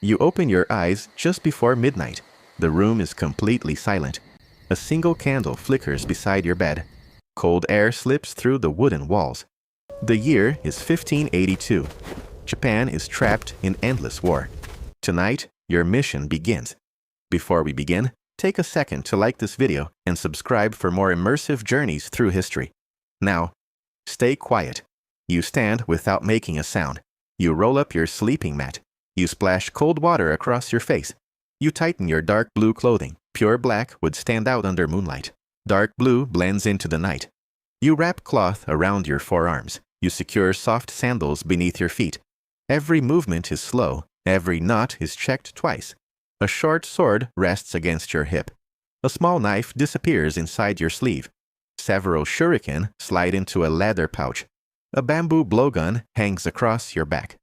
You open your eyes just before midnight. The room is completely silent. A single candle flickers beside your bed. Cold air slips through the wooden walls. The year is 1582. Japan is trapped in endless war. Tonight, your mission begins. Before we begin, take a second to like this video and subscribe for more immersive journeys through history. Now, stay quiet. You stand without making a sound. You roll up your sleeping mat. You splash cold water across your face. You tighten your dark blue clothing. Pure black would stand out under moonlight. Dark blue blends into the night. You wrap cloth around your forearms. You secure soft sandals beneath your feet. Every movement is slow. Every knot is checked twice. A short sword rests against your hip. A small knife disappears inside your sleeve. Several shuriken slide into a leather pouch. A bamboo blowgun hangs across your back.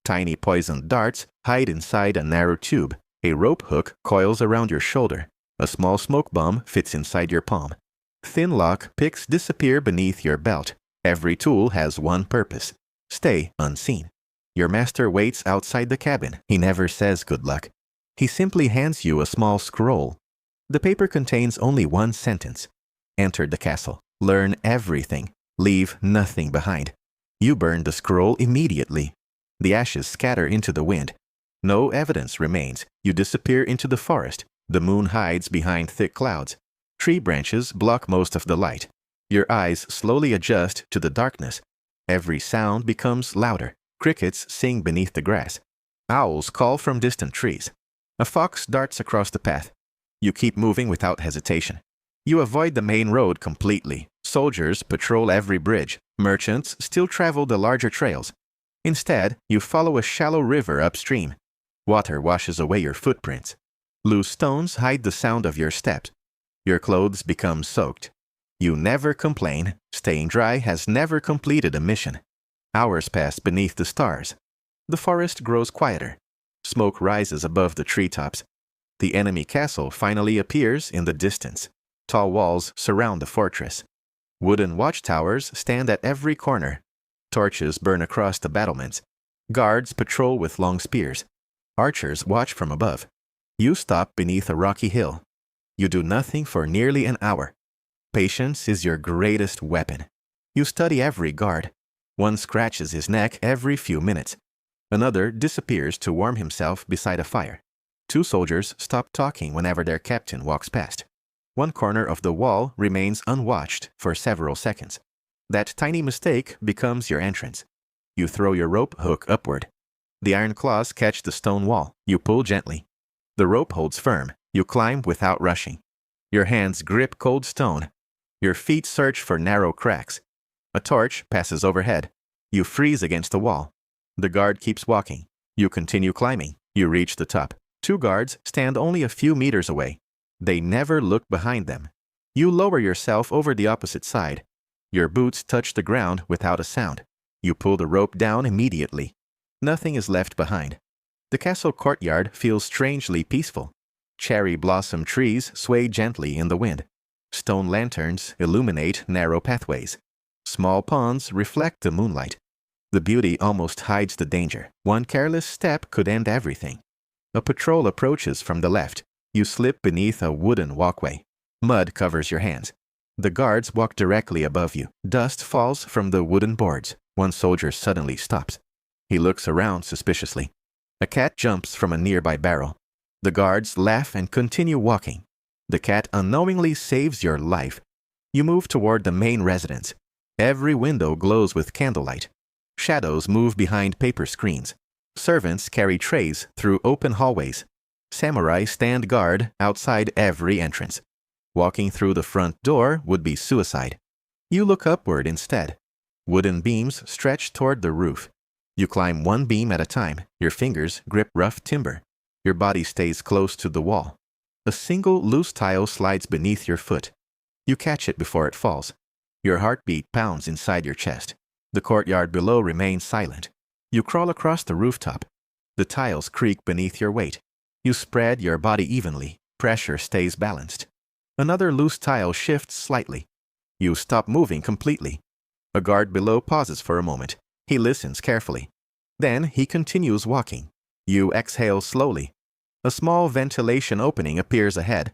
Tiny poisoned darts hide inside a narrow tube. A rope hook coils around your shoulder. A small smoke bomb fits inside your palm. Thin lock picks disappear beneath your belt. Every tool has one purpose: stay unseen. Your master waits outside the cabin. He never says good luck. He simply hands you a small scroll. The paper contains only one sentence: enter the castle. Learn everything. Leave nothing behind. You burn the scroll immediately. The ashes scatter into the wind. No evidence remains. You disappear into the forest. The moon hides behind thick clouds. Tree branches block most of the light. Your eyes slowly adjust to the darkness. Every sound becomes louder. Crickets sing beneath the grass. Owls call from distant trees. A fox darts across the path. You keep moving without hesitation. You avoid the main road completely. Soldiers patrol every bridge. Merchants still travel the larger trails. Instead, you follow a shallow river upstream. Water washes away your footprints. Loose stones hide the sound of your steps. Your clothes become soaked. You never complain. Staying dry has never completed a mission. Hours pass beneath the stars. The forest grows quieter. Smoke rises above the treetops. The enemy castle finally appears in the distance. Tall walls surround the fortress. Wooden watchtowers stand at every corner. Torches burn across the battlements. Guards patrol with long spears. Archers watch from above. You stop beneath a rocky hill. You do nothing for nearly an hour. Patience is your greatest weapon. You study every guard. One scratches his neck every few minutes. Another disappears to warm himself beside a fire. Two soldiers stop talking whenever their captain walks past. One corner of the wall remains unwatched for several seconds. That tiny mistake becomes your entrance. You throw your rope hook upward. The iron claws catch the stone wall. You pull gently. The rope holds firm. You climb without rushing. Your hands grip cold stone. Your feet search for narrow cracks. A torch passes overhead. You freeze against the wall. The guard keeps walking. You continue climbing. You reach the top. Two guards stand only a few meters away. They never look behind them. You lower yourself over the opposite side. Your boots touch the ground without a sound. You pull the rope down immediately. Nothing is left behind. The castle courtyard feels strangely peaceful. Cherry blossom trees sway gently in the wind. Stone lanterns illuminate narrow pathways. Small ponds reflect the moonlight. The beauty almost hides the danger. One careless step could end everything. A patrol approaches from the left. You slip beneath a wooden walkway. Mud covers your hands. The guards walk directly above you. Dust falls from the wooden boards. One soldier suddenly stops. He looks around suspiciously. A cat jumps from a nearby barrel. The guards laugh and continue walking. The cat unknowingly saves your life. You move toward the main residence. Every window glows with candlelight. Shadows move behind paper screens. Servants carry trays through open hallways. Samurai stand guard outside every entrance. Walking through the front door would be suicide. You look upward instead. Wooden beams stretch toward the roof. You climb one beam at a time. Your fingers grip rough timber. Your body stays close to the wall. A single loose tile slides beneath your foot. You catch it before it falls. Your heartbeat pounds inside your chest. The courtyard below remains silent. You crawl across the rooftop. The tiles creak beneath your weight. You spread your body evenly. Pressure stays balanced. Another loose tile shifts slightly. You stop moving completely. A guard below pauses for a moment. He listens carefully. Then he continues walking. You exhale slowly. A small ventilation opening appears ahead.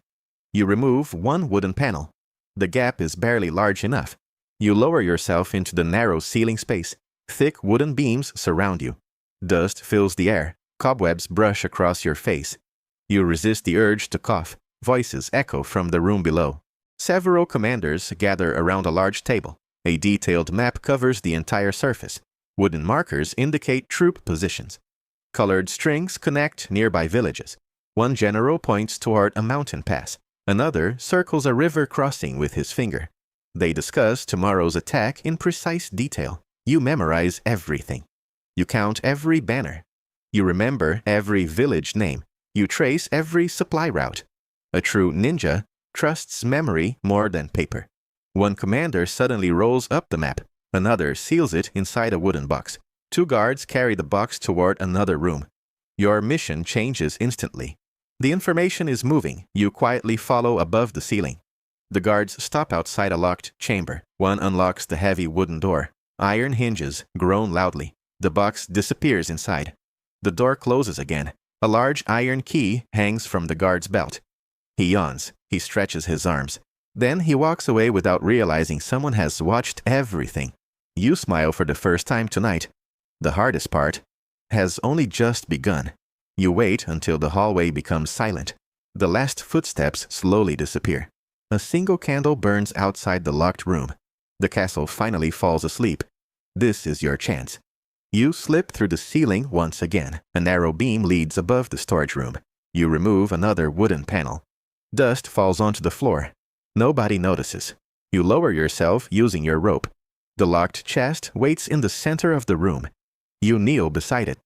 You remove one wooden panel. The gap is barely large enough. You lower yourself into the narrow ceiling space. Thick wooden beams surround you. Dust fills the air. Cobwebs brush across your face. You resist the urge to cough. Voices echo from the room below. Several commanders gather around a large table. A detailed map covers the entire surface. Wooden markers indicate troop positions. Colored strings connect nearby villages. One general points toward a mountain pass. Another circles a river crossing with his finger. They discuss tomorrow's attack in precise detail. You memorize everything. You count every banner. You remember every village name. You trace every supply route. A true ninja trusts memory more than paper. One commander suddenly rolls up the map. Another seals it inside a wooden box. Two guards carry the box toward another room. Your mission changes instantly. The information is moving. You quietly follow above the ceiling. The guards stop outside a locked chamber. One unlocks the heavy wooden door. Iron hinges groan loudly. The box disappears inside. The door closes again. A large iron key hangs from the guard's belt. He yawns. He stretches his arms. Then he walks away without realizing someone has watched everything. You smile for the first time tonight. The hardest part has only just begun. You wait until the hallway becomes silent. The last footsteps slowly disappear. A single candle burns outside the locked room. The castle finally falls asleep. This is your chance. You slip through the ceiling once again. A narrow beam leads above the storage room. You remove another wooden panel. Dust falls onto the floor. Nobody notices. You lower yourself using your rope. The locked chest waits in the center of the room. You kneel beside it.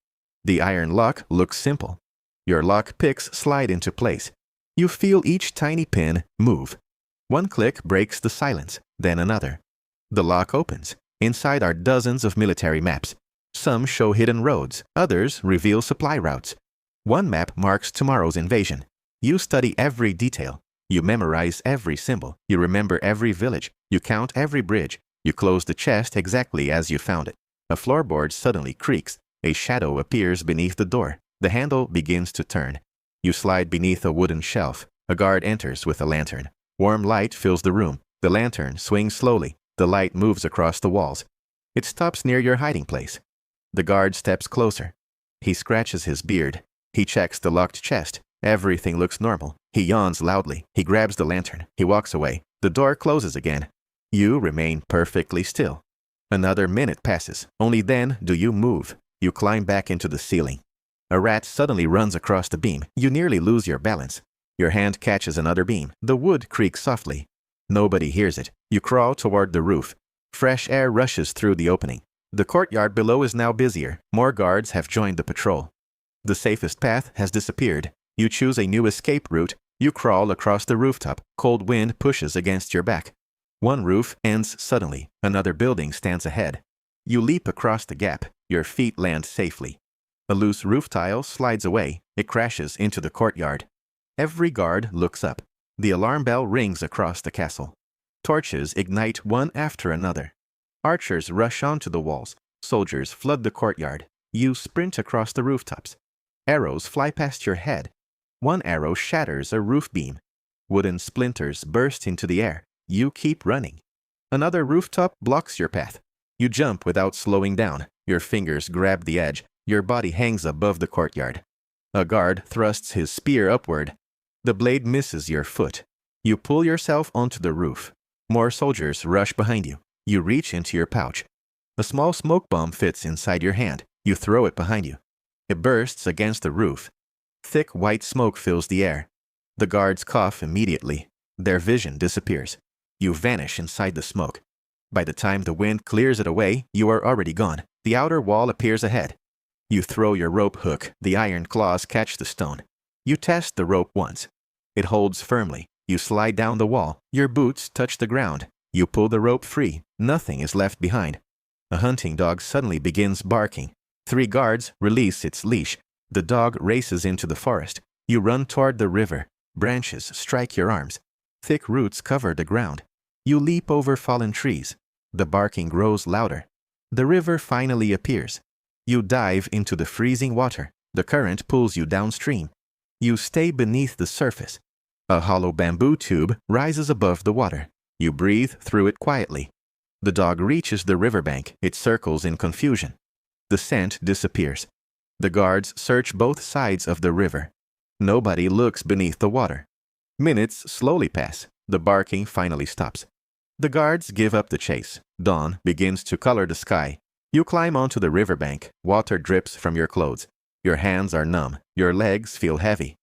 The iron lock looks simple. Your lock picks slide into place. You feel each tiny pin move. One click breaks the silence, then another. The lock opens. Inside are dozens of military maps. Some show hidden roads, others reveal supply routes. One map marks tomorrow's invasion. You study every detail. You memorize every symbol. You remember every village. You count every bridge. You close the chest exactly as you found it. A floorboard suddenly creaks. A shadow appears beneath the door. The handle begins to turn. You slide beneath a wooden shelf. A guard enters with a lantern. Warm light fills the room. The lantern swings slowly. The light moves across the walls. It stops near your hiding place. The guard steps closer. He scratches his beard. He checks the locked chest. Everything looks normal. He yawns loudly. He grabs the lantern. He walks away. The door closes again. You remain perfectly still. Another minute passes. Only then do you move. You climb back into the ceiling. A rat suddenly runs across the beam. You nearly lose your balance. Your hand catches another beam. The wood creaks softly. Nobody hears it. You crawl toward the roof. Fresh air rushes through the opening. The courtyard below is now busier. More guards have joined the patrol. The safest path has disappeared. You choose a new escape route. You crawl across the rooftop. Cold wind pushes against your back. One roof ends suddenly. Another building stands ahead. You leap across the gap. Your feet land safely. A loose roof tile slides away. It crashes into the courtyard. Every guard looks up. The alarm bell rings across the castle. Torches ignite one after another. Archers rush onto the walls. Soldiers flood the courtyard. You sprint across the rooftops. Arrows fly past your head. One arrow shatters a roof beam. Wooden splinters burst into the air. You keep running. Another rooftop blocks your path. You jump without slowing down. Your fingers grab the edge. Your body hangs above the courtyard. A guard thrusts his spear upward. The blade misses your foot. You pull yourself onto the roof. More soldiers rush behind you. You reach into your pouch. A small smoke bomb fits inside your hand. You throw it behind you. It bursts against the roof. Thick white smoke fills the air. The guards cough immediately. Their vision disappears. You vanish inside the smoke. By the time the wind clears it away, you are already gone. The outer wall appears ahead. You throw your rope hook. The iron claws catch the stone. You test the rope once. It holds firmly. You slide down the wall. Your boots touch the ground. You pull the rope free. Nothing is left behind. A hunting dog suddenly begins barking. 3 guards release its leash. The dog races into the forest. You run toward the river. Branches strike your arms. Thick roots cover the ground. You leap over fallen trees. The barking grows louder. The river finally appears. You dive into the freezing water. The current pulls you downstream. You stay beneath the surface. A hollow bamboo tube rises above the water. You breathe through it quietly. The dog reaches the riverbank. It circles in confusion. The scent disappears. The guards search both sides of the river. Nobody looks beneath the water. Minutes slowly pass. The barking finally stops. The guards give up the chase. Dawn begins to color the sky. You climb onto the riverbank. Water drips from your clothes. Your hands are numb. Your legs feel heavy.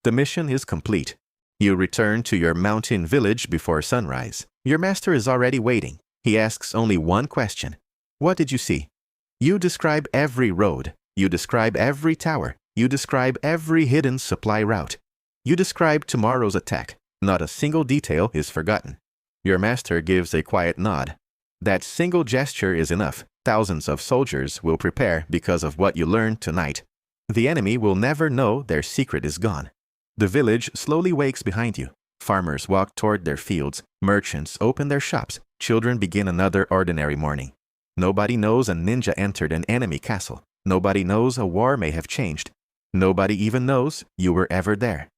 The mission is complete. You return to your mountain village before sunrise. Your master is already waiting. He asks only one question. What did you see? You describe every road. You describe every tower. You describe every hidden supply route. You describe tomorrow's attack. Not a single detail is forgotten. Your master gives a quiet nod. That single gesture is enough. Thousands of soldiers will prepare because of what you learned tonight. The enemy will never know their secret is gone. The village slowly wakes behind you. Farmers walk toward their fields. Merchants open their shops. Children begin another ordinary morning. Nobody knows a ninja entered an enemy castle. Nobody knows a war may have changed. Nobody even knows you were ever there.